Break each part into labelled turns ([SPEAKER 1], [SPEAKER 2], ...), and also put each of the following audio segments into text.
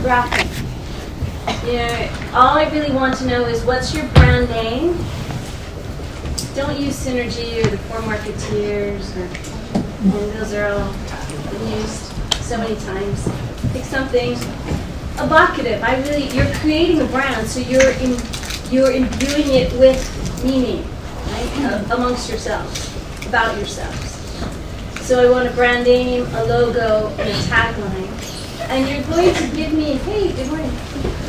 [SPEAKER 1] infographic. All I really want to know is what's your brand name? Don't use Synergy or the Four Marketeers, and those are all used so many times. Pick something evocative. You're creating a brand, so you're imbuing it with meaning, right? Amongst yourselves, about yourselves. So I want a brand name, a logo, and a tagline. And you're going to give me, hey, good morning.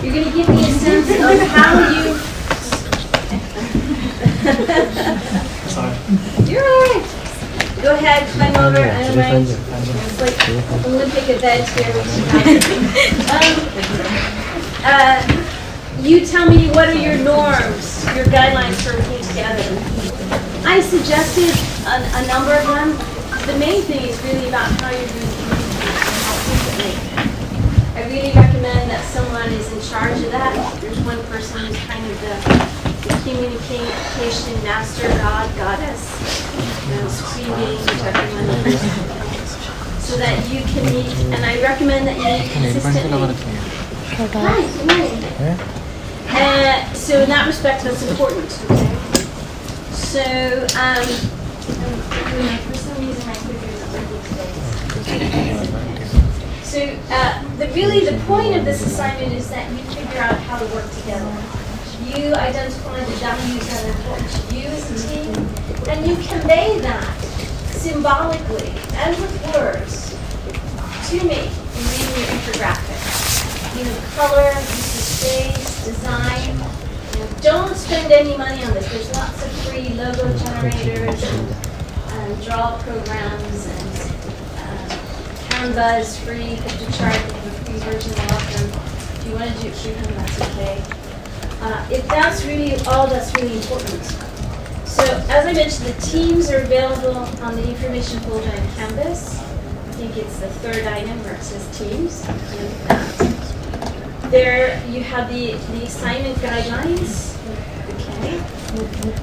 [SPEAKER 1] You're going to give me a sense of how you.
[SPEAKER 2] Sorry.
[SPEAKER 1] You're all right. Go ahead, climb over. I'm right. It's like Olympic event here. You tell me, what are your norms, your guidelines for working together? I suggested a number of them. The main thing is really about how you're doing communication. I really recommend that someone is in charge of that. There's one person who's kind of the communication master goddess, screaming to everyone else, so that you can meet. And I recommend that you meet consistently. Hi, good morning. So in that respect, that's important. Okay. So for some reason my clicker isn't working today. So the point of this assignment is that you figure out how to work together. You identify the values that are important to you as a team, and you convey that symbolically and with words to me in reading your infographic. Color, use of space, design. Don't spend any money on this. There's lots of free logo generators and draw programs, and Canva is free. Pictochart, they have a free version of them. If you want to do it through them, that's okay. If that's really all that's really important. So as I mentioned, the teams are available on the information folder in Canvas. I think it's the third item where it says teams. There you have the assignment guidelines. Okay.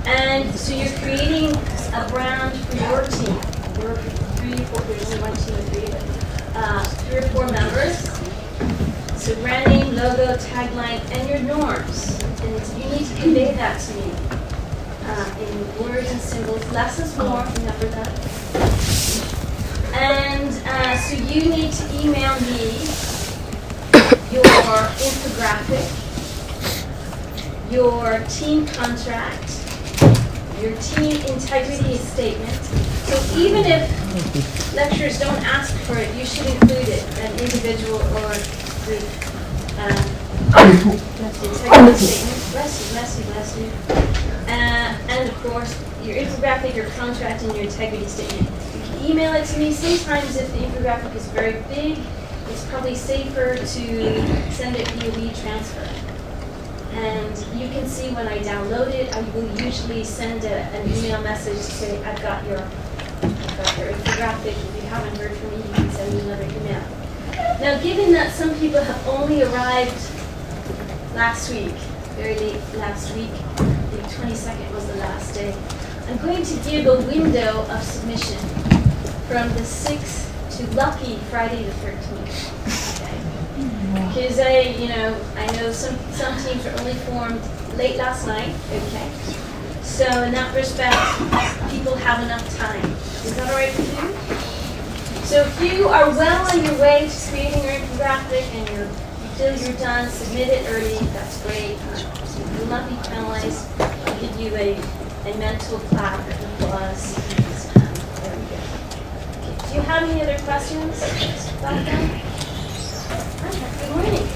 [SPEAKER 1] And so you're creating a brand for your team. There are 3 or 4, there's only 1, 2, or 3, but 3 or 4 members. So brand name, logo, tagline, and your norms. And you need to convey that to me in words and symbols. Less is more, remember that. And so you need to email me your infographic, your team contract, your team integrity statement. So even if lecturers don't ask for it, you should include it, an individual or group integrity statement. Bless you. And of course, your infographic, your contract, and your integrity statement. You can email it to me. Sometimes if the infographic is very big, it's probably safer to send it via WeTransfer. And you can see when I download it, I will usually send an email message to say, I've got your infographic. If you haven't heard from me, you can send me another email. Now, given that some people have only arrived last week, very late last week, the 22nd was the last day, I'm going to give a window of submission from the 6th to lucky Friday the 13th. Okay? Because I know some teams were only formed late last night. Okay. So in that respect, people have enough time. Is that all right with you? So if you are well on your way to creating your infographic and you feel you're done, submit it early. That's great. So you will not be penalized. I'll give you a mental clap and applause. There we go. Okay. Do you have any other questions about that? Good morning.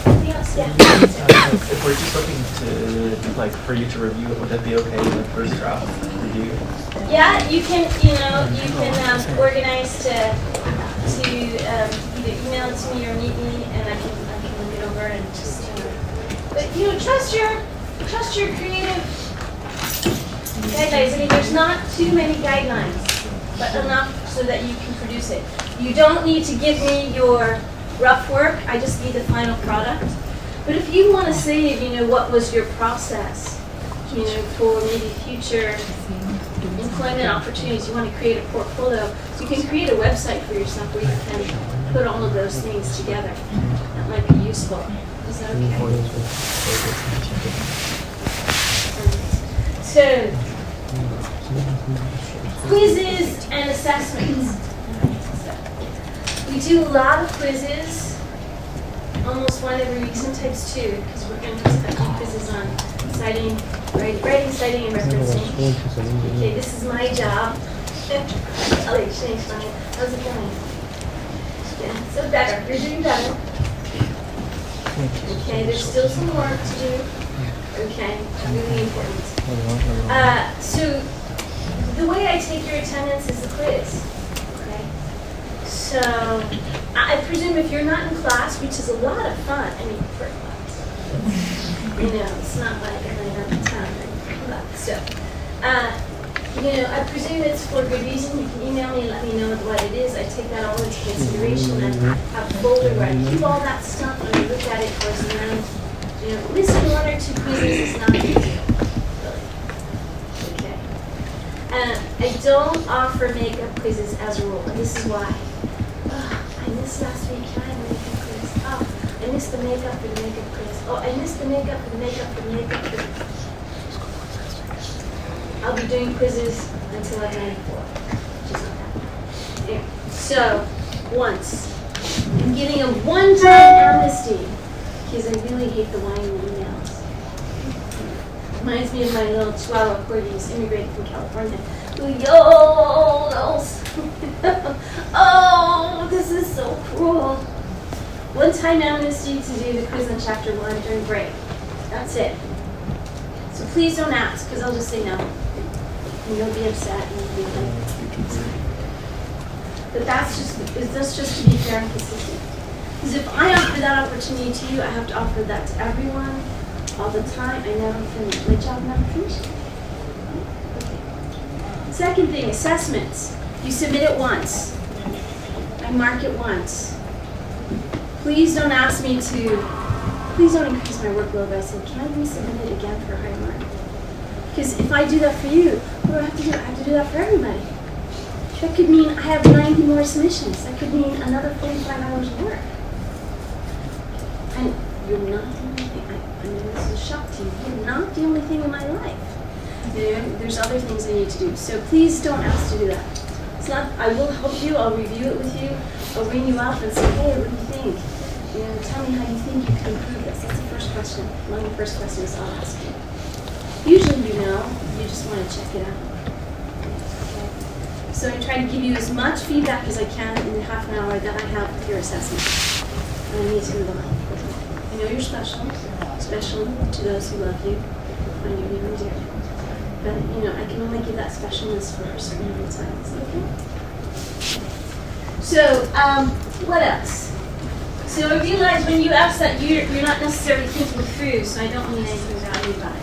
[SPEAKER 1] Anything else? Yeah.
[SPEAKER 2] If we're just looking to, for you to review it, would that be okay in the first draft review?
[SPEAKER 1] Yeah, you can organize to either email it to me or meet me, and I can look it over and just but trust your creative guidelines. I mean, there's not too many guidelines, but enough so that you can produce it. You don't need to give me your rough work. I just need the final product. But if you want to say, what was your process, for maybe future employment opportunities, you want to create a portfolio, so you can create a website for yourself where you can put all of those things together. That might be useful. Is that okay? So, quizzes and assessments. We do a lot of quizzes, almost one every week, sometimes two, because we're going to do special quizzes on citing, writing, citing, and referencing. Okay, this is my job. I'll exchange mine. How's it going? Yeah, so better. You're doing better. Okay, there's still some work to do. Okay, really important. So the way I take your attendance is the quiz. Okay, so I presume if you're not in class, which is a lot of fun. I mean, for class, it's not like every other time. So, I presume it's for good reason. You can email me and let me know what it is. I take that all into consideration. I have a folder where I keep all that stuff and I look at it towards the end. Missing one or two quizzes is not a big deal, really. Okay. I don't offer makeup quizzes as a rule, and this is why. I missed last week. Can I have a makeup quiz? I missed the makeup for the makeup quiz. I missed the makeup for the makeup for the makeup quiz. I'll be doing quizzes until I'm 94, which is not that bad. Anyway, so, once. I'm giving a one-time amnesty, because I really hate the lying emails. Reminds me of my little Chihuahua corgis immigrated from California. Who yodels. Oh, this is so cruel. One-time amnesty to do the quiz on chapter 1 during break. That's it. So please don't ask, because I'll just say no. And you'll be upset and you'll be like, but that's just to be fair and consistent. Because if I offer that opportunity to you, I have to offer that to everyone all the time. I never finish. My job never finishes. Okay. Second thing, assessments. You submit it once. I mark it once. Please don't ask me to, please don't increase my workload by saying, can I resubmit it again for a high mark? Because if I do that for you, what do I have to do? I have to do that for everybody. That could mean I have 90 more submissions. That could mean another 45 hours of work. And you're not the only thing. I know this is a shock to you. You're not the only thing in my life. There's other things I need to do. So please don't ask to do that. It's not. I will help you. I'll review it with you. I'll ring you up and say, hey, what do you think? Tell me how you think you can improve this. That's the first question. One of the first questions I'll ask you. Usually you just want to check it out. Okay. So I try to give you as much feedback as I can in the half an hour that I have with your assessment. And I need to move on. I know you're special, especially to those who love you when you're near and dear. But, I can only give that specialness for a certain amount of time. Is that okay? So, what else? So I realize when you ask that, you're not necessarily thinking through, so I don't mean anything value about it.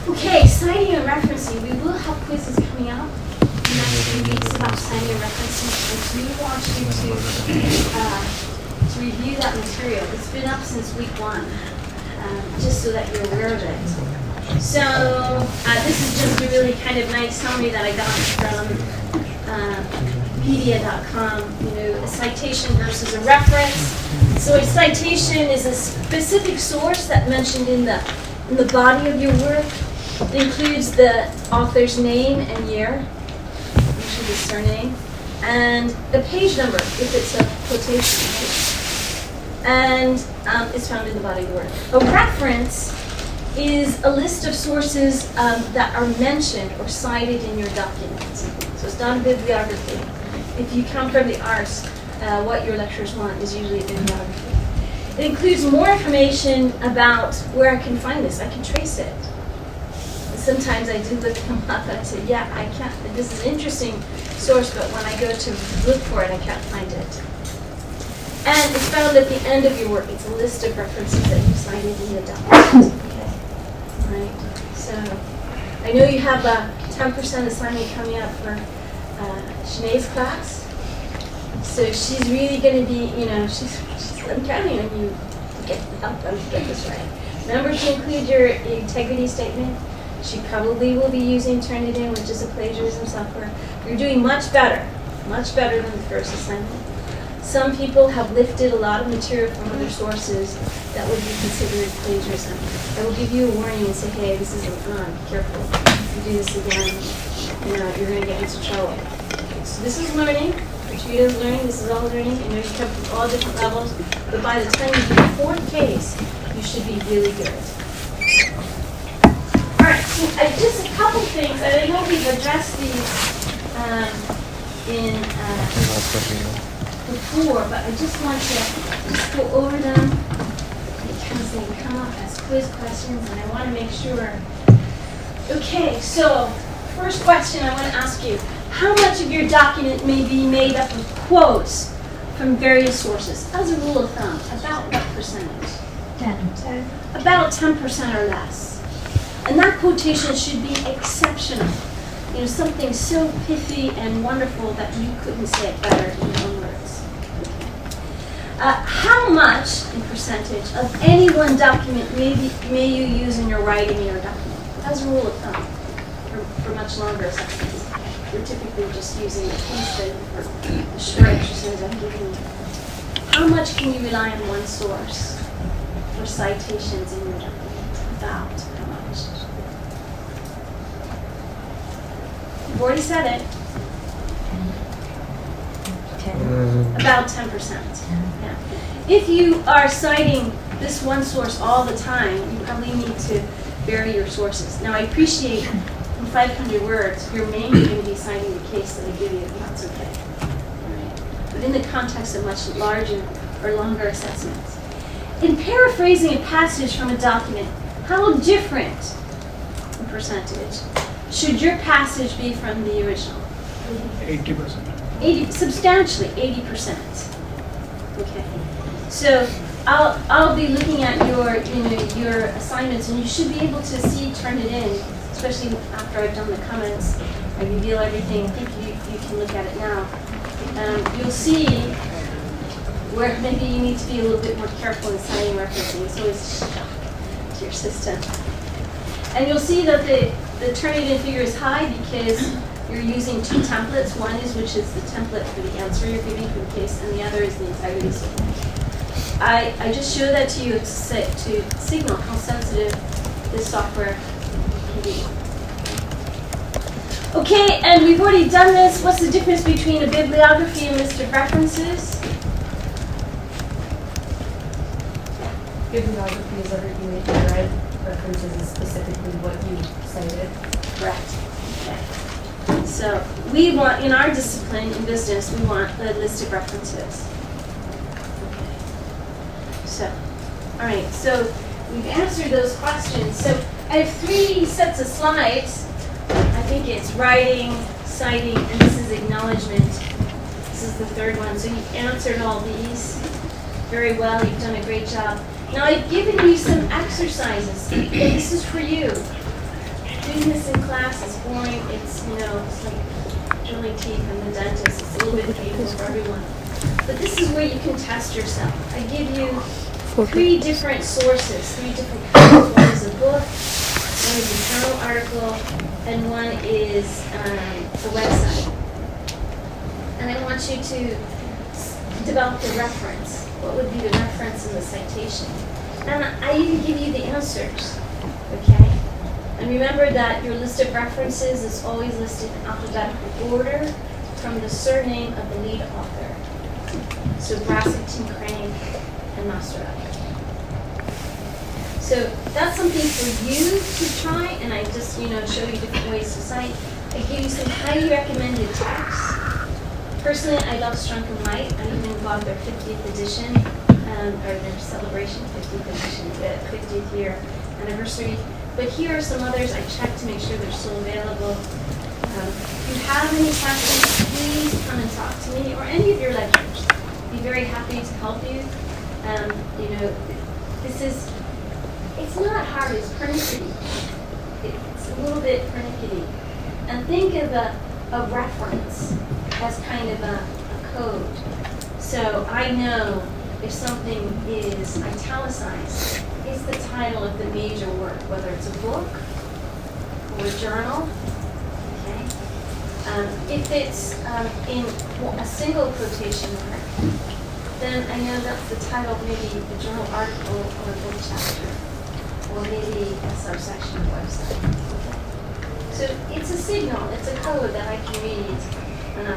[SPEAKER 1] Okay, citing and referencing. We will have quizzes coming up in the next few weeks about citing and referencing. I do want you to review that material. It's been up since week 1, just so that you're aware of it. So this is just a really kind of nice summary that I got from Wikipedia.com. A citation versus a reference. So a citation is a specific source that's mentioned in the body of your work. It includes the author's name and year, usually the surname, and the page number if it's a quotation. And it's found in the body of the work. A reference is a list of sources that are mentioned or cited in your document. So it's not a bibliography. If you come from the arts, what your lecturers want is usually a bibliography. It includes more information about where I can find this. I can trace it. Sometimes I do look them up and I say, yeah, I can't. This is an interesting source, but when I go to look for it, I can't find it. And it's found at the end of your work. It's a list of references that you cited in the document. Okay. All right. So I know you have a 10% assignment coming up for Sinead's class. So she's really going to be, I'm counting on you to help them to get this right. Remember to include your integrity statement. She probably will be using Turnitin, which is a plagiarism software. You're doing much better than the first assignment. Some people have lifted a lot of material from other sources that would be considered plagiarism. I will give you a warning and say, hey, this isn't on, be careful. If you do this again, you're going to get into trouble. So this is learning. Treat as learning. This is all learning. I know you come from all different levels, but by the time you do the fourth case, you should be really good. All right, so just a couple things. I know we've addressed these before, but I just want to just go over them because they come up as quiz questions, and I want to make sure. Okay, so first question I want to ask you. How much of your document may be made up of quotes from various sources? As a rule of thumb, about what percentage?
[SPEAKER 3] 10.
[SPEAKER 1] About 10% or less. And that quotation should be exceptional. Something so pithy and wonderful that you couldn't say it better in your own words. How much, in percentage, of any one document may you use in your writing in your document? As a rule of thumb, for much longer sections. We're typically just using the case study for the short exercise I'm giving you. How much can you rely on one source for citations in your document? About how much? You've already said it.
[SPEAKER 3] 10.
[SPEAKER 1] About 10%. Yeah. If you are citing this one source all the time, you probably need to vary your sources. Now, I appreciate in 500 words, you're mainly going to be citing the case that I give you, and that's okay. All right. But in the context of much larger or longer assessments. In paraphrasing a passage from a document, how different in percentage should your passage be from the original?
[SPEAKER 2] 80%.
[SPEAKER 1] Substantially, 80%. Okay. So I'll be looking at your assignments, and you should be able to turn it in, especially after I've done the comments. I reveal everything. I think you can look at it now. You'll see where maybe you need to be a little bit more careful in citing referencing. It's always to your system. And you'll see that the turn it in figure is high because you're using two templates. One is which is the template for the answer you're giving for the case, and the other is the integrity statement. I just show that to you to signal how sensitive this software can be. Okay, and we've already done this. What's the difference between a bibliography and list of references?
[SPEAKER 3] Bibliography is everything that you read. References is specifically what you cited.
[SPEAKER 1] Correct. Okay. So we want, in our discipline, in business, we want a list of references. Okay. So, all right, so we've answered those questions. So I have 3 sets of slides. I think it's writing, citing, and this is acknowledgement. This is the 3rd one. So you've answered all these very well. You've done a great job. Now I've given you some exercises. And this is for you. Doing this in class is boring. It's, it's like drilling teeth in the dentist. It's a little bit painful for everyone. But this is where you can test yourself. I give you 3 different sources, 3 different kinds. One is a book, one is a journal article, and one is a website. And I want you to develop the reference. What would be the reference in the citation? And I even give you the answers, okay? And remember that your list of references is always listed in alphabetical order from the surname of the lead author. So Brassic, Crane, and Masterrell. So that's something for you to try, and I just, show you different ways to cite. I give you some highly recommended texts. Personally, I love Strunk and Light. I even bought their 50th edition, or their celebration 50th edition, the 50th year anniversary. But here are some others I checked to make sure they're still available. If you have any questions, please come and talk to me or any of your lecturers. Be very happy to help you. It's not hard, it's pernickety. It's a little bit pernickety. And think of a reference as kind of a code. So I know if something is italicized, it's the title of the major work, whether it's a book or a journal. Okay. If it's in a single quotation mark, then I know that's the title of maybe the journal article or a book chapter, or maybe a subsection of website. Okay. So it's a signal, it's a code that I can read, and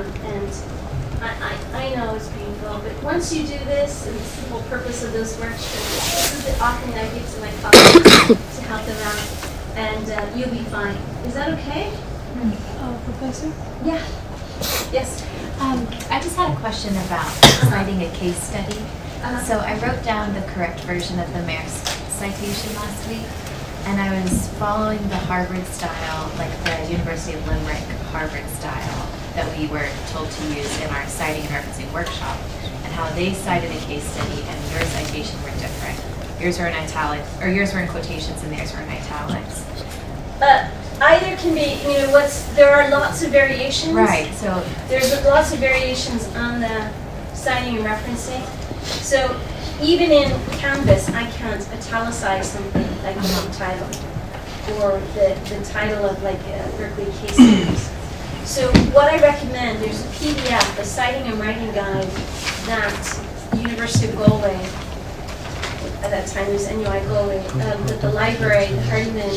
[SPEAKER 1] I know it's painful, but once you do this, and this is the whole purpose of those workshops, this is the offering I give to my colleagues to help them out, and you'll be fine. Is that okay?
[SPEAKER 4] Professor?
[SPEAKER 1] Yeah. Yes.
[SPEAKER 5] I just had a question about citing a case study. So I wrote down the correct version of the Maersk citation last week, and I was following the Harvard style, like the University of Limerick Harvard style that we were told to use in our citing and referencing workshop, and how they cited a case study and your citation were different. Yours were in italics, or yours were in quotations and theirs were in italics.
[SPEAKER 1] Either can be, there are lots of variations.
[SPEAKER 5] Right, so
[SPEAKER 1] There's lots of variations on the citing and referencing. So even in Canvas, I can't italicize something like the book title or the title of like a Berkeley case series. So what I recommend, there's a PDF, a citing and writing guide that the University of Galway, at that time it was NUI Galway, the library, the Hardiman,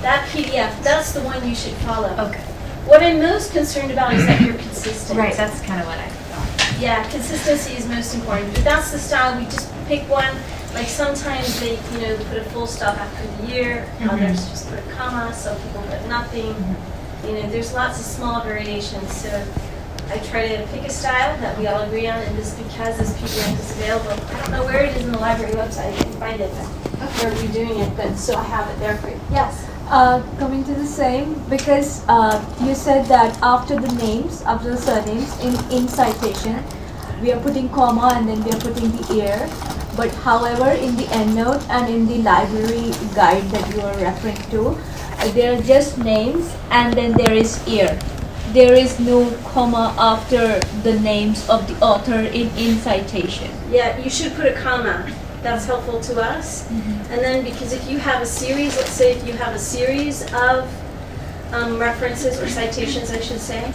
[SPEAKER 1] that PDF, that's the one you should follow.
[SPEAKER 5] okay.
[SPEAKER 1] What I'm most concerned about is that you're consistent.
[SPEAKER 5] Right, that's kind of what I thought.
[SPEAKER 1] Yeah, consistency is most important. But that's the style. We just pick one. Like sometimes they, put a full stop after the year. Others just put a comma. Some people put nothing. There's lots of small variations. So I try to pick a style that we all agree on. And this because this PDF is available. I don't know where it is in the library website. I can find it. But we're redoing it. But so I have it there for you. Yes.
[SPEAKER 4] Coming to the same, because you said that after the names, after the surnames in citation, we are putting comma and then we are putting the year. But however, in the endnote and in the library guide that you are referring to, there are just names and then there is year. There is no comma after the names of the author in citation.
[SPEAKER 1] Yeah, you should put a comma. That's helpful to us. And then because if you have a series, let's say if you have a series of references or citations, I should say,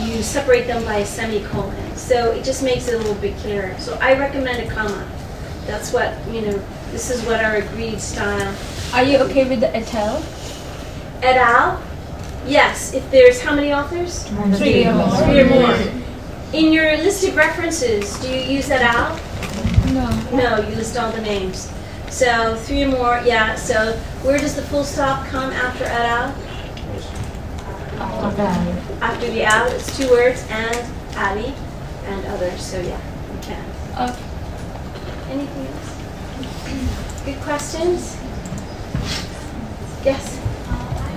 [SPEAKER 1] you separate them by a semicolon. So it just makes it a little bit clearer. So I recommend a comma. That's what, this is what our agreed style.
[SPEAKER 4] Are you okay with the etal?
[SPEAKER 1] Et al? Yes, if there's how many authors?
[SPEAKER 4] 3 or more.
[SPEAKER 1] 3 or more. In your list of references, do you use et al?
[SPEAKER 4] No.
[SPEAKER 1] No, you list all the names. So 3 or more, yeah. So where does the full stop come after et al? After the al, it's 2 words, and ali, and others. So yeah, you can.
[SPEAKER 4] Okay.
[SPEAKER 1] Anything else? Good questions? Yes?
[SPEAKER 6] I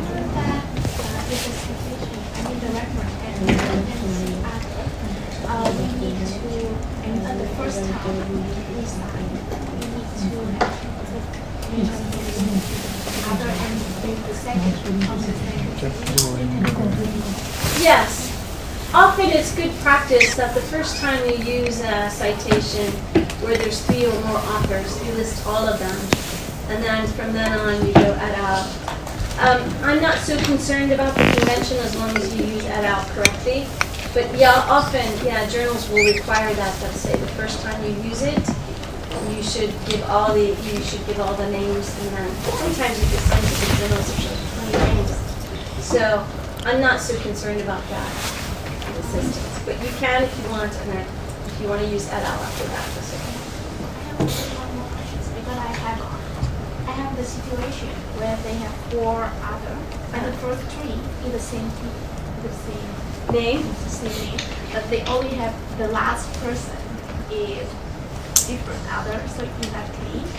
[SPEAKER 6] heard that the specification, the reference and the author, we need to, the first time we sign, we need to mention the other and then the second on the same.
[SPEAKER 1] Yes. Often it's good practice that the first time you use a citation where there's 3 or more authors, you list all of them. And then from then on you go et al. I'm not so concerned about the convention as long as you use et al correctly. But yeah, often, journals will require that say the first time you use it, you should give all the names, and then sometimes you get some of the journals that show 20 names. So I'm not so concerned about that assistance. But you can if you want, and then if you want to use et al after that, that's okay.
[SPEAKER 6] I have one more question because I have the situation where they have 4 other, and the first 3 is the same
[SPEAKER 1] Name?
[SPEAKER 6] name, but they only have the last person is different other, so in that case.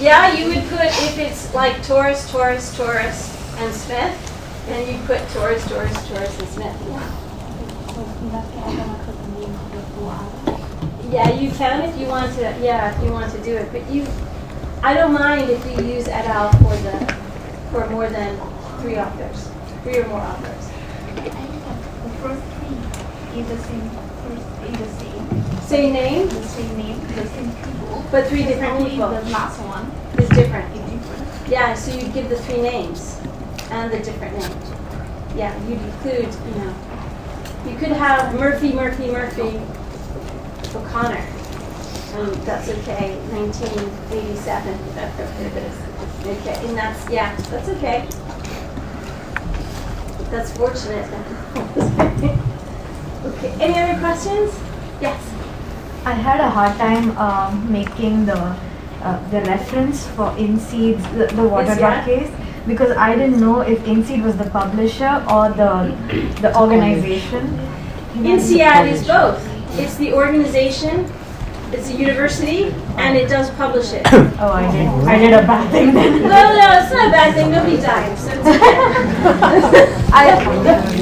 [SPEAKER 1] Yeah, you would put, if it's like Torres, Torres, Torres, and Smith, then you put Torres, Torres, Torres, and Smith. Yeah.
[SPEAKER 6] So in that case, I'm gonna put the name of the 4 others.
[SPEAKER 1] Yeah, you can if you want to. Yeah, if you want to do it, but I don't mind if you use et al for more than 3 authors, 3 or more authors.
[SPEAKER 6] I think the first 3 is the same.
[SPEAKER 1] Same name,
[SPEAKER 6] The same name, the same people.
[SPEAKER 1] but 3 different
[SPEAKER 6] Only
[SPEAKER 1] people.
[SPEAKER 6] the last one
[SPEAKER 1] Is different.
[SPEAKER 6] is different.
[SPEAKER 1] Yeah, so you give the 3 names and the different names. Yeah, you'd include, you could have Murphy, Murphy, Murphy, O'Connor. That's okay, 1987. Okay, and that's okay. That's fortunate. Okay, any other questions? Yes.
[SPEAKER 7] I had a hard time making the reference for INSEED's the Waterdrop case because I didn't know if INSEED was the publisher or the organization.
[SPEAKER 1] INSEAD is both. It's the organization, it's a university, and it does publish it.
[SPEAKER 7] Oh, I did a bad thing then.
[SPEAKER 1] No, it's not a bad thing. Nobody died, so it's okay.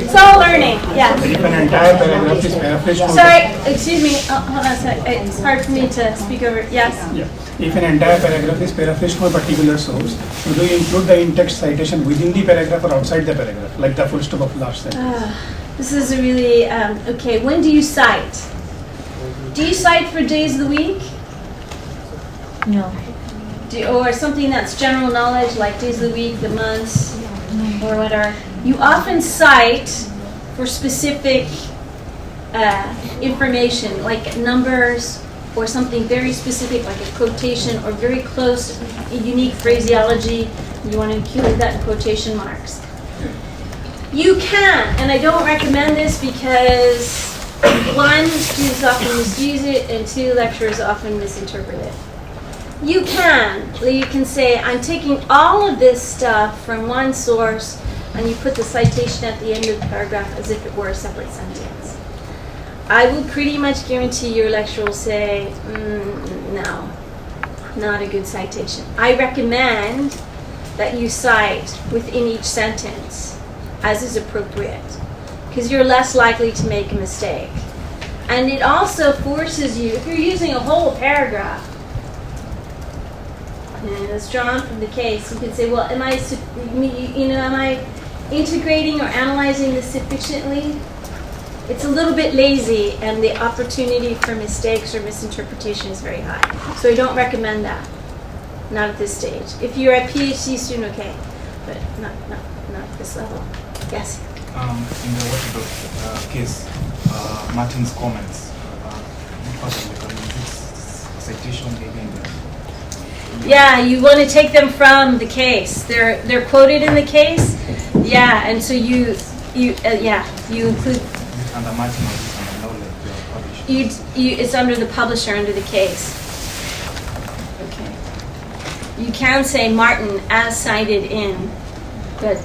[SPEAKER 1] It's all learning. Yeah.
[SPEAKER 8] If an entire paragraph is paraphrased from
[SPEAKER 1] Sorry, excuse me. Hold on a sec. It's hard for me to speak over. Yes.
[SPEAKER 8] If an entire paragraph is paraphrased from a particular source, so do you include the in-text citation within the paragraph or outside the paragraph, like the full stop of last sentence?
[SPEAKER 1] This is a really okay. When do you cite? Do you cite for days of the week?
[SPEAKER 7] No.
[SPEAKER 1] Or something that's general knowledge, like days of the week, the months, or whatever? You often cite for specific information, like numbers, or something very specific, like a quotation, or very close, unique phraseology. You want to include that in quotation marks. You can, and I don't recommend this because one, students often misuse it, and two, lecturers often misinterpret it. You can say, I'm taking all of this stuff from one source, and you put the citation at the end of the paragraph as if it were a separate sentence. I will pretty much guarantee your lecturer will say, no, not a good citation. I recommend that you cite within each sentence as is appropriate, because you're less likely to make a mistake. And it also forces you, if you're using a whole paragraph, and it's drawn from the case, you could say, well, am I integrating or analyzing this sufficiently? It's a little bit lazy, and the opportunity for mistakes or misinterpretation is very high. So I don't recommend that. Not at this stage. If you're a PhD student, okay, but not at this level. Yes?
[SPEAKER 9] In the Waterdrop case, Martin's comments, citation maybe.
[SPEAKER 1] Yeah, you want to take them from the case. They're quoted in the case. Yeah, and so you include.
[SPEAKER 9] Under Martin or under knowledge, published.
[SPEAKER 1] It's under the publisher, under the case. Okay. You can say Martin as cited in, but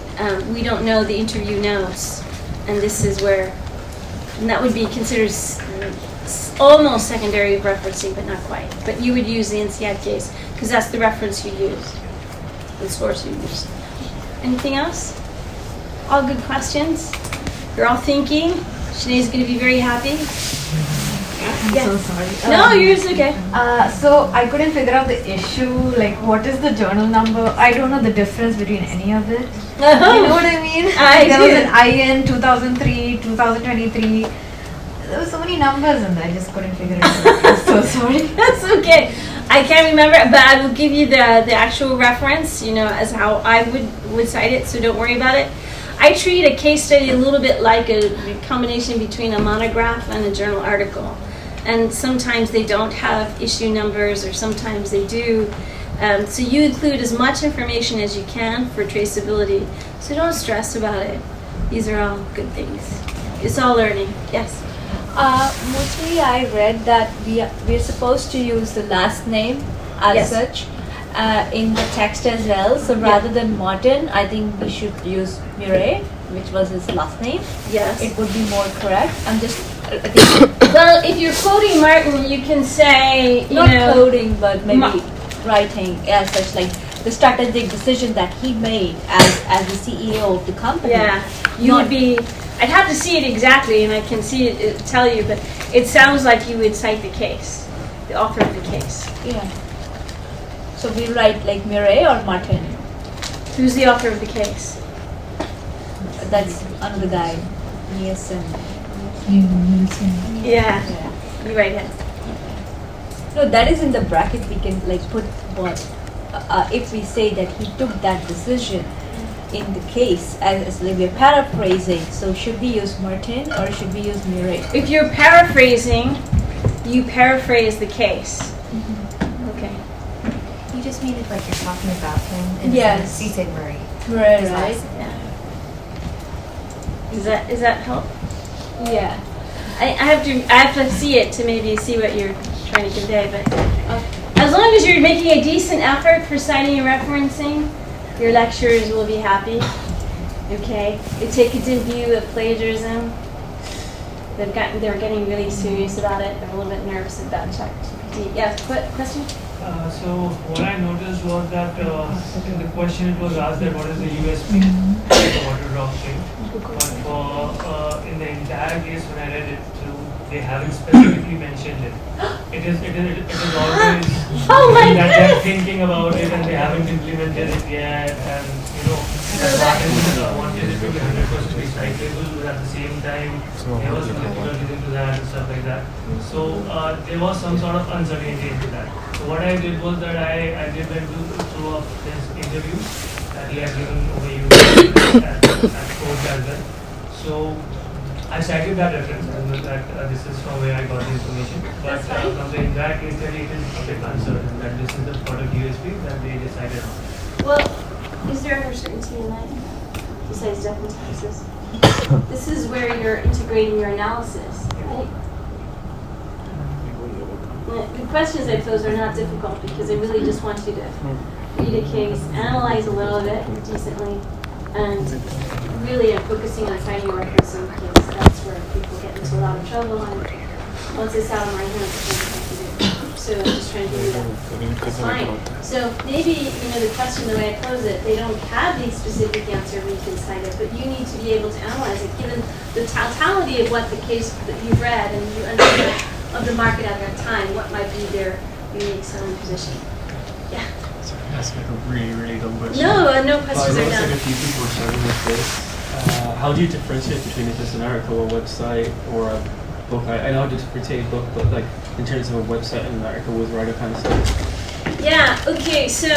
[SPEAKER 1] we don't know the interview notes, and this is where, and that would be considered almost secondary referencing, but not quite. But you would use the INSEAD case because that's the reference you use, the source you use. Anything else? All good questions? You're all thinking? Sinead's going to be very happy.
[SPEAKER 7] I'm so sorry.
[SPEAKER 1] No, yours okay.
[SPEAKER 7] So I couldn't figure out the issue. Like, what is the journal number? I don't know the difference between any of it. You know what I mean? There was an IN 2003, 2023. There were so many numbers in there. I just couldn't figure it out. I'm so sorry.
[SPEAKER 1] That's okay. I can't remember, but I will give you the actual reference, as how I would cite it, so don't worry about it. I treat a case study a little bit like a combination between a monograph and a journal article. And sometimes they don't have issue numbers, or sometimes they do. So you include as much information as you can for traceability. So don't stress about it. These are all good things. It's all learning. Yes?
[SPEAKER 4] Mostly I read that we're supposed to use the last name as such in the text as well. So rather than Martin, I think we should use Murray, which was his last name.
[SPEAKER 1] Yes.
[SPEAKER 4] It would be more correct. I'm just
[SPEAKER 1] well, if you're quoting Martin, you can say
[SPEAKER 4] not coding, but maybe writing as such, like the strategic decision that he made as the CEO of the company.
[SPEAKER 1] Yeah, you would be. I'd have to see it exactly, and I can see it tell you, but it sounds like you would cite the case, the author of the case.
[SPEAKER 4] Yeah. So we write like Murray or Martin.
[SPEAKER 1] Who's the author of the case?
[SPEAKER 4] That's another guy, Nielsen.
[SPEAKER 1] Yeah. You write it.
[SPEAKER 4] No, that is in the bracket. We can like put what if we say that he took that decision in the case as like we're paraphrasing. So should we use Martin or should we use Murray?
[SPEAKER 1] If you're paraphrasing, you paraphrase the case. Okay.
[SPEAKER 5] You just made it like you're talking about him. And
[SPEAKER 4] Yes.
[SPEAKER 5] He said Murray.
[SPEAKER 4] Right,
[SPEAKER 5] His
[SPEAKER 4] right.
[SPEAKER 5] last name.
[SPEAKER 1] Does that help?
[SPEAKER 4] Yeah.
[SPEAKER 1] I have to see it to maybe see what you're trying to convey, but as long as you're making a decent effort for citing and referencing, your lecturers will be happy. Okay? They take it in view of plagiarism. They're getting really serious about it. They're a little bit nervous about ChatGPT. Yeah, question?
[SPEAKER 10] So what I noticed was that in the question it was asked that what is the USP of water drop thing. But for in the entire case when I read it through, they haven't specifically mentioned it. It is always that they're thinking about it and they haven't implemented it yet, and that Martin wanted it to be 100% recyclable, but at the same time there was some difficulties into that and stuff like that. So there was some sort of uncertainty into that. So what I did was that I did went through this interview that he had given over you at court as well. So I cited that reference and that this is from where I got the information. But from the entire case study, it is a bit uncertain that this is the product USP that they decided on.
[SPEAKER 1] Well, is there uncertainty in that besides death and taxes? This is where you're integrating your analysis, right? The questions I pose are not difficult because I really just want you to read a case, analyze a little bit decently, and really I'm focusing on citing and referencing the case. That's where people get into a lot of trouble, and once it's out of my hands, it's what I have to do. So I'm just trying to do that. That's fine. So maybe, the question, the way I pose it, they don't have the specific answer where you can cite it, but you need to be able to analyze it, given the totality of what the case that you've read and you understand of the market at that time, what might be their unique selling position. Yeah.
[SPEAKER 2] Sorry, that's like a really, really dumb question.
[SPEAKER 1] No questions
[SPEAKER 2] I
[SPEAKER 1] are
[SPEAKER 2] noticed
[SPEAKER 1] done.
[SPEAKER 2] like a few people were struggling with this. How do you differentiate between if it's an article, a website, or a book? I know how to differentiate book, but like in terms of a website and an article with writer kind of stuff.
[SPEAKER 1] Yeah, okay, so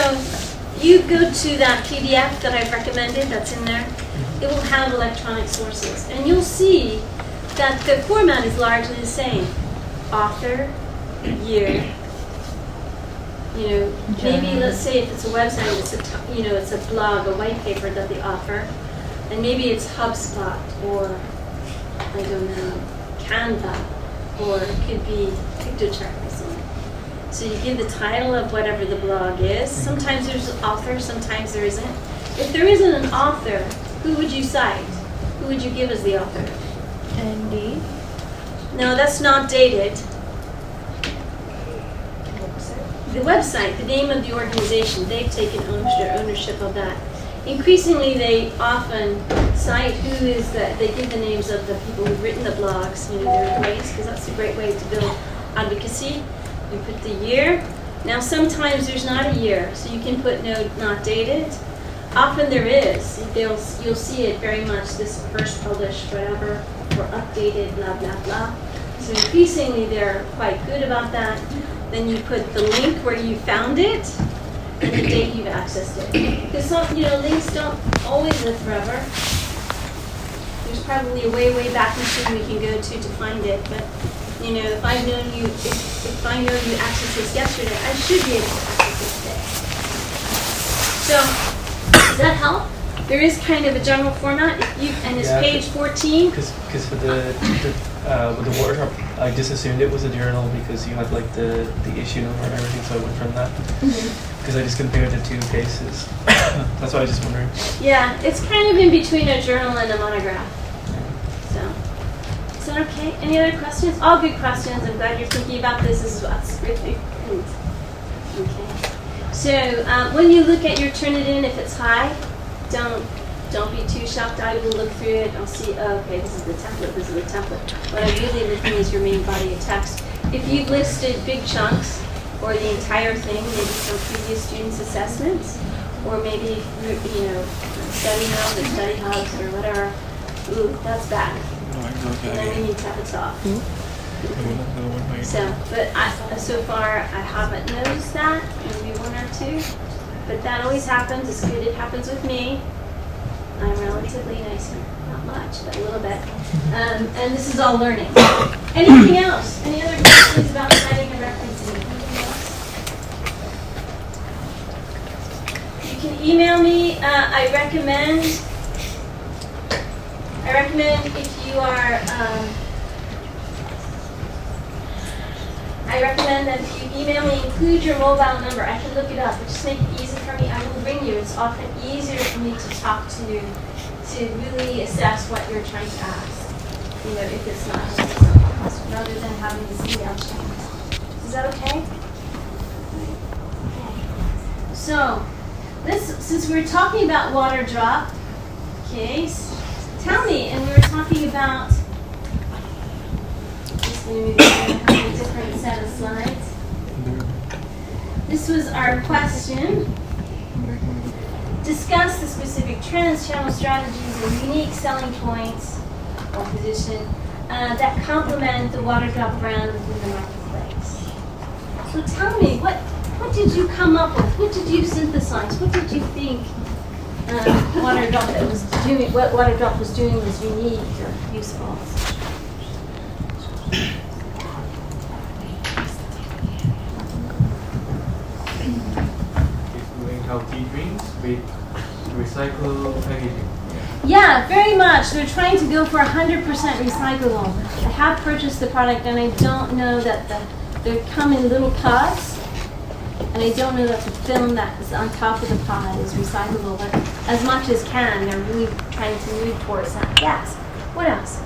[SPEAKER 1] you go to that PDF that I've recommended that's in there. It will have electronic sources, and you'll see that the format is largely the same. Author, year, maybe let's say if it's a website, it's a blog, a white paper that they offer, and maybe it's HubSpot or I don't know, Canva, or it could be PictoChart or something. So you give the title of whatever the blog is. Sometimes there's an author, sometimes there isn't. If there isn't an author, who would you cite? Who would you give as the author?
[SPEAKER 4] ND.
[SPEAKER 1] No, that's not dated. The website, the name of the organization, they've taken ownership of that. Increasingly, they often cite who is they give the names of the people who've written the blogs, their grades, because that's a great way to build advocacy. You put the year. Now, sometimes there's not a year, so you can put no, not dated. Often there is. You'll see it very much, this first published, whatever, or updated, blah, blah, blah. So increasingly, they're quite good about that. Then you put the link where you found it and the date you've accessed it. Because some, links don't always live forever. There's probably a way back machine we can go to find it. But if I've known you, if I know you accessed this yesterday, I should be able to access it today. So does that help? There is kind of a general format, and it's page 14.
[SPEAKER 2] Because for with the water drop, I just assumed it was a journal because you had like the issue number and everything, so I went from that. Because I just compared the two cases. That's why I was just wondering.
[SPEAKER 1] Yeah, it's kind of in between a journal and a monograph. So, is that okay? Any other questions? All good questions. I'm glad you're thinking about this. This is what's really important. Okay. So when you look at your Turnitin, if it's high, don't be too shocked. I will look through it. I'll see, okay, this is the template, this is the template. What I'm really looking is your main body of text. If you've listed big chunks or the entire thing, maybe from previous students' assessments, or maybe, study notes or study hubs or whatever, ooh, that's bad. And then we need to have it off. So, but so far I haven't noticed that, maybe one or two. But that always happens. It's good. It happens with me. I'm relatively nice here. Not much, but a little bit. And this is all learning. Anything else? Any other questions? questions about citing and referencing? Anything else? You can email me. I recommend if you are, I recommend that if you email me, include your mobile number. I can look it up, but just make it easy for me. I will ring you. It's often easier for me to talk to you, to really assess what you're trying to ask. You know, if it's not rather than having this email chain. Is that okay? Okay. So, since we were talking about water drop, okay, tell me, and we were talking about, just maybe we're going to have a different set of slides. This was our question. Discuss the specific trends, channel strategies, and unique selling points or position that complement the water drop brand within the marketplace. So tell me, what did you come up with? What did you synthesize? What did you think Water Drop what Water Drop was doing was unique or useful?
[SPEAKER 9] It's doing healthy drinks with recycled packaging.
[SPEAKER 1] Yeah, very much. They're trying to go for 100% recyclable. I have purchased the product and I don't know that they come in little pods, and I don't know that the film that is on top of the pod is recyclable, but as much as can, they're really trying to move towards that. Yes. What else?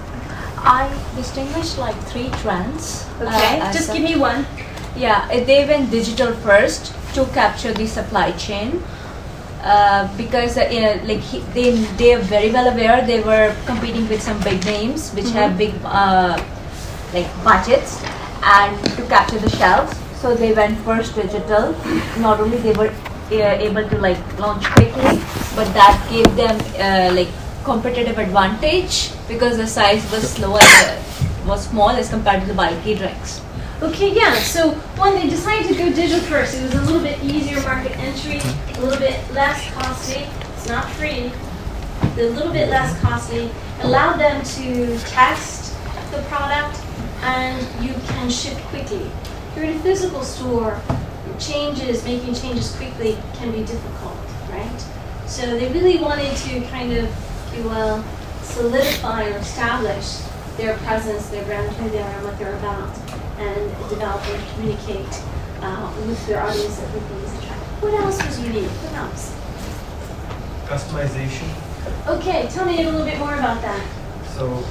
[SPEAKER 4] I distinguish like 3 trends.
[SPEAKER 1] Okay, just give me one.
[SPEAKER 4] Yeah, they went digital first to capture the supply chain. Because they are very well aware they were competing with some big names which have big budgets, and to capture the shelves, so they went first digital. Not only they were able to launch quickly, but that gave them competitive advantage because the size was was small as compared to the bulky drinks.
[SPEAKER 1] Okay, yeah, so when they decided to go digital first, it was a little bit easier market entry, a little bit less costly. It's not free, a little bit less costly, allowed them to test the product, and you can ship quickly. If you're in a physical store, making changes quickly can be difficult, right? So they really wanted to kind of, if you will, solidify or establish their presence, their brand, who they are, and what they're about, and develop and communicate with their audience that would be attractive. What else was unique? What else?
[SPEAKER 9] Customization.
[SPEAKER 1] Okay, tell me a little bit more about that.
[SPEAKER 9] So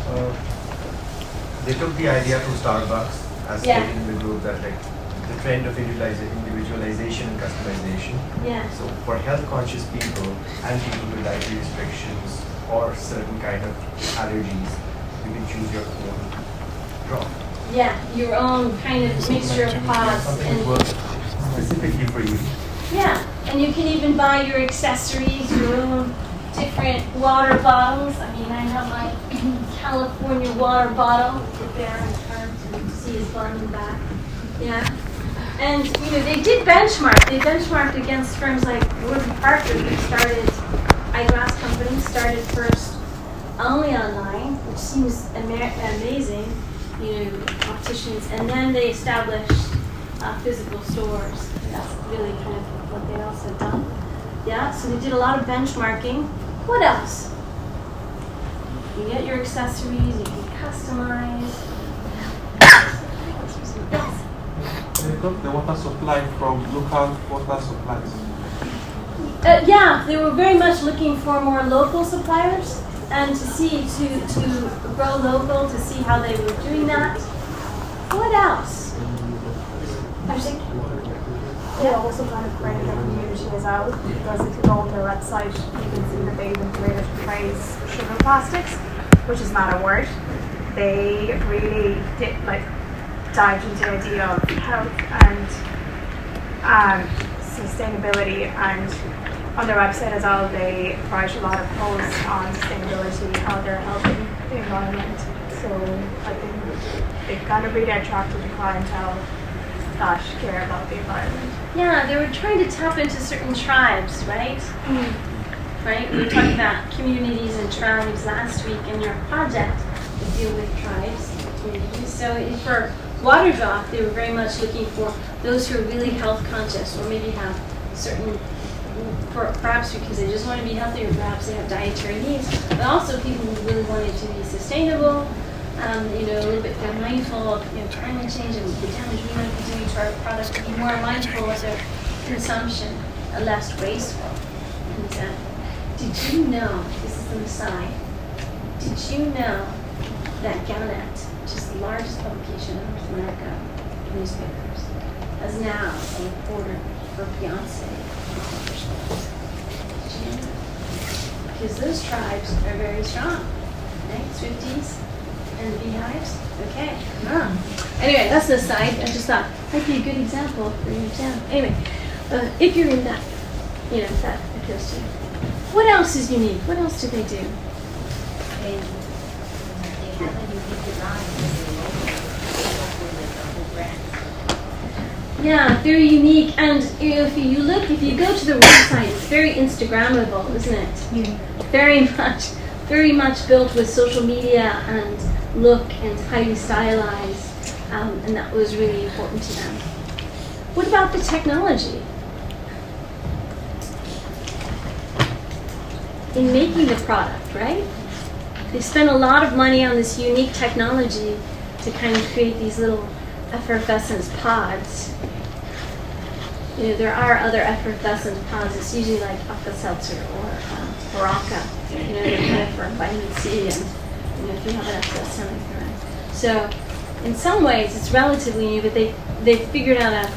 [SPEAKER 9] they took the idea from Starbucks as stated in the group that the trend of individualization and customization.
[SPEAKER 1] Yeah.
[SPEAKER 9] So for health conscious people and people with dietary restrictions or certain kind of allergies, you can choose your own drop.
[SPEAKER 1] Yeah, your own kind of mixture of pods.
[SPEAKER 9] Something that works specifically for you.
[SPEAKER 1] Yeah, and you can even buy your accessories, your own different water bottles. I mean, I have my California water bottle right there in front, and you see his bun in the back. Yeah. And, they did benchmark. They benchmarked against firms like Warby Parker, who started, eyeglass companies, started first only online, which seems amazing, opticians, and then they established physical stores. That's really kind of what they also done. Yeah, so they did a lot of benchmarking. What else? You get your accessories, you can customize. Yes.
[SPEAKER 11] They got the water supply from local water supplies.
[SPEAKER 1] Yeah, they were very much looking for more local suppliers and to grow local, to see how they were doing that. What else?
[SPEAKER 6] They also kind of created a community as well, because if you go on their website, you can see that they've been created to praise sugar plastics, which is not a word. They really did dived into the idea of health and sustainability, and on their website as well, they write a lot of posts on sustainability, how they're helping the environment. So I think it kind of really attracted the clientele that care about the environment.
[SPEAKER 1] Yeah, they were trying to tap into certain tribes, right? Mm-hmm. Right? We were talking about communities and tribes last week in your project to deal with tribes, communities. So for Water Drop, they were very much looking for those who are really health conscious, or maybe have certain, perhaps because they just want to be healthy, or perhaps they have dietary needs, but also people who really wanted to be sustainable, a little bit more mindful of climate change and the damage we might be doing to our product, to be more mindful of their consumption, less wasteful. And did you know, this is the aside, did you know that Gannett, which is the largest publication in North America, newspapers, has now a reporter for Beyonce and Culver Schools? Did you know that? Because those tribes are very strong, right? Swifties and the beehives. Okay, anyway, that's the aside. I just thought that'd be a good example for your town. Anyway, if you're in that, if that appeals to you. What else is unique? What else do they do?
[SPEAKER 12] They have a unique design with the brand.
[SPEAKER 1] Yeah, very unique. And if you go to the website, it's very Instagrammable, isn't it?
[SPEAKER 3] Yeah.
[SPEAKER 1] Very much built with social media and look and highly stylized, and that was really important to them. What about the technology? In making the product, right? They spent a lot of money on this unique technology to kind of create these little effervescent pods. There are other effervescent pods. It's usually like Alka-Seltzer or Baraka. They're kind of for vitamin C and if you have an excess stomach. So in some ways it's relatively new, but they figured out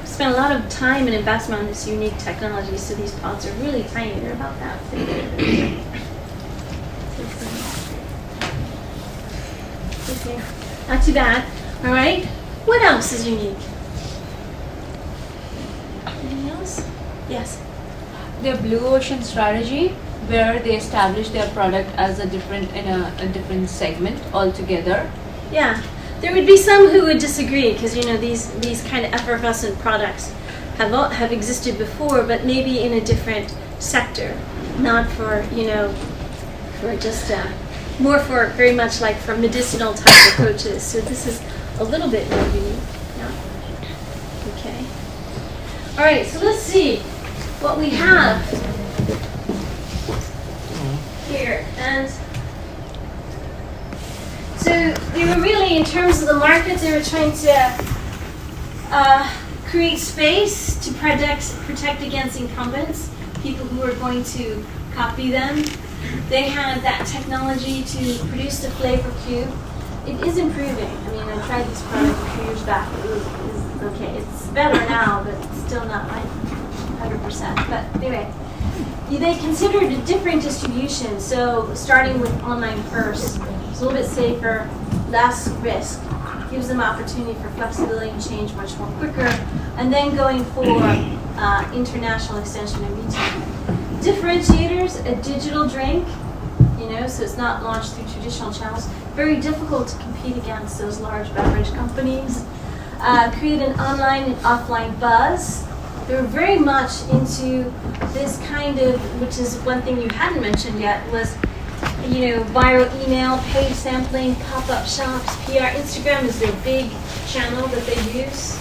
[SPEAKER 1] spent a lot of time and investment on this unique technology, so these pods are really tiny. They're about that thick. Okay. Not too bad. All right. What else is unique? Anything else? Yes.
[SPEAKER 4] Their blue ocean strategy, where they establish their product as a different segment altogether.
[SPEAKER 1] Yeah. There would be some who would disagree because these kind of effervescent products have existed before, but maybe in a different sector, not for for just more for very much like for medicinal type approaches. So this is a little bit more unique. Yeah. Okay. All right. So let's see what we have here. And so they were really, in terms of the market, they were trying to create space to protect against incumbents, people who were going to copy them. They had that technology to produce the flavor cube. It is improving. I tried this product a few years back. It was okay. It's better now, but it's still not like 100%. But anyway, they considered a different distribution. So starting with online first. It's a little bit safer, less risk, gives them opportunity for flexibility and change much more quicker, and then going for international extension and retail. Differentiators, a digital drink, so it's not launched through traditional channels. Very difficult to compete against those large beverage companies. Create an online and offline buzz. They were very much into this kind of, which is one thing you hadn't mentioned yet, was viral email, paid sampling, pop-up shops, PR. Instagram is their big channel that they use,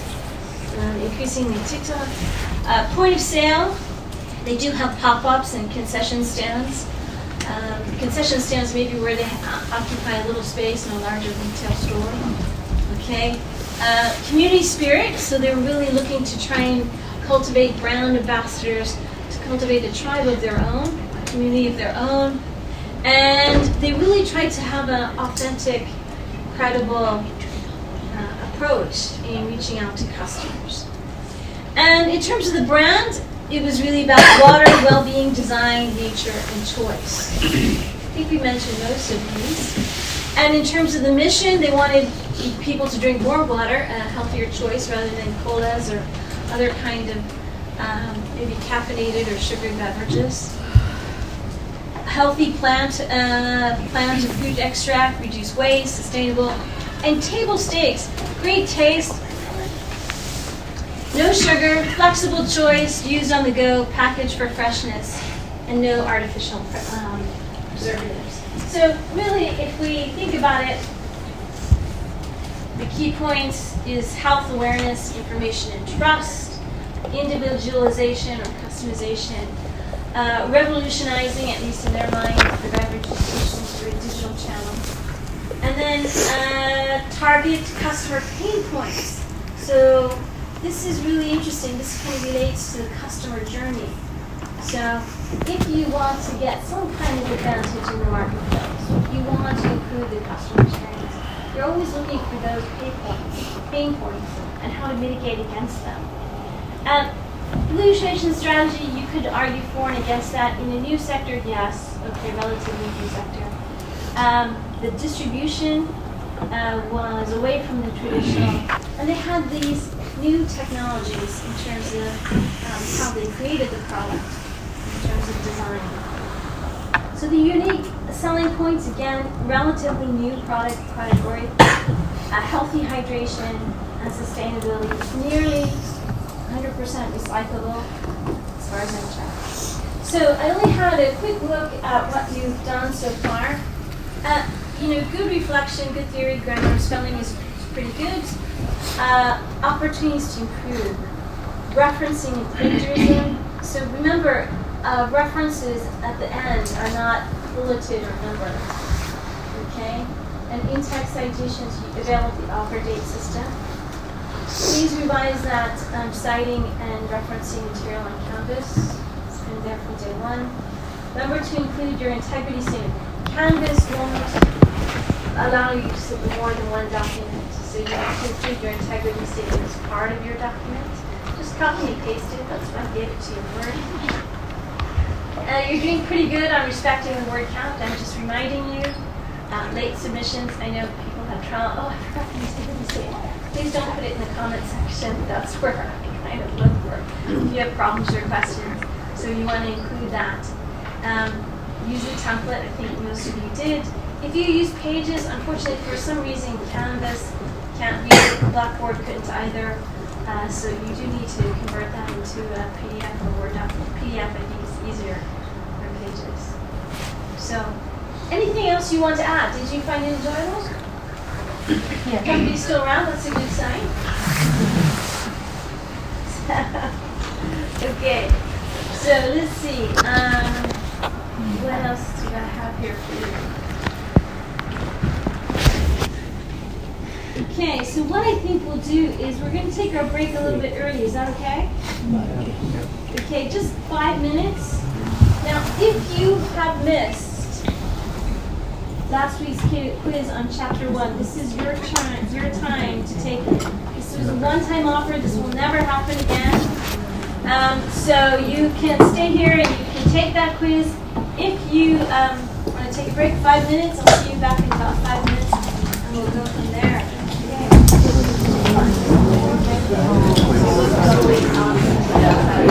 [SPEAKER 1] increasingly TikTok. Point of sale, they do have pop-ups and concession stands. Concession stands may be where they occupy a little space in a larger retail store. Okay. Community spirit, so they're really looking to try and cultivate brand ambassadors, to cultivate a tribe of their own, a community of their own. And they really tried to have an authentic, credible approach in reaching out to customers. And in terms of the brand, it was really about water, well-being, design, nature, and choice. I think we mentioned most of these. And in terms of the mission, they wanted people to drink more water, a healthier choice rather than colas or other kind of maybe caffeinated or sugary beverages. Healthy plant and fruit extract, reduce waste, sustainable, and table stakes. Great taste, no sugar, flexible choice, used on the go, packaged for freshness, and no artificial preservatives. So really, if we think about it, The key points is health awareness, information and trust, individualization or customization, revolutionizing, at least in their mind, the beverage distribution through a digital channel. And then target customer pain points. So this is really interesting. This kind of relates to the customer journey. So if you want to get some kind of advantage in the marketplace, if you want to improve the customer experience, you're always looking for those pain points, and how to mitigate against them. Evolutionization strategy, you could argue for and against that. In a new sector, yes, okay, relatively new sector. The distribution was away from the traditional, and they had these new technologies in terms of how they created the product, in terms of design. So the unique selling points, again, relatively new product category, healthy hydration and sustainability, nearly 100% recyclable as far as I'm checked. So I only had a quick look at what you've done so far. Good reflection, good theory, grammar, spelling is pretty good. Opportunities to improve. Referencing and plagiarism. So remember, references at the end are not bulleted or numbered. Okay? And in-text citations available with the author date system. Please revise that citing and referencing material on Canvas. It's been there from day one. Remember to include your integrity statement. Canvas won't allow you to submit more than one document, so you have to include your integrity statement as part of your document. Just copy and paste it. That's why I gave it to you in Word. You're doing pretty good on respecting the word count. I'm just reminding you. Late submissions. I know people have trouble. Oh, I forgot to integrity statement. Please don't put it in the comment section. That's where I kind of look for if you have problems or questions. So you want to include that. Use a template. I think most of you did. If you use Pages, unfortunately, for some reason, Canvas can't read it. Blackboard couldn't either. So you do need to convert that into a PDF or Word document. PDF, I think, is easier than Pages. So, anything else you want to add? Did you find it enjoyable? Yeah. Company's still around. That's a good sign. Okay. So let's see. What else do I have here for you? Okay, so what I think we'll do is we're going to take our break a little bit early. Is that okay? Okay, just 5 minutes. Now, if you have missed last week's quiz on Chapter 1, this is your time to take it. This was a one-time offer. This will never happen again. So you can stay here and you can take that quiz. If you want to take a break 5 minutes, I'll see you back in about 5 minutes, and we'll go from there.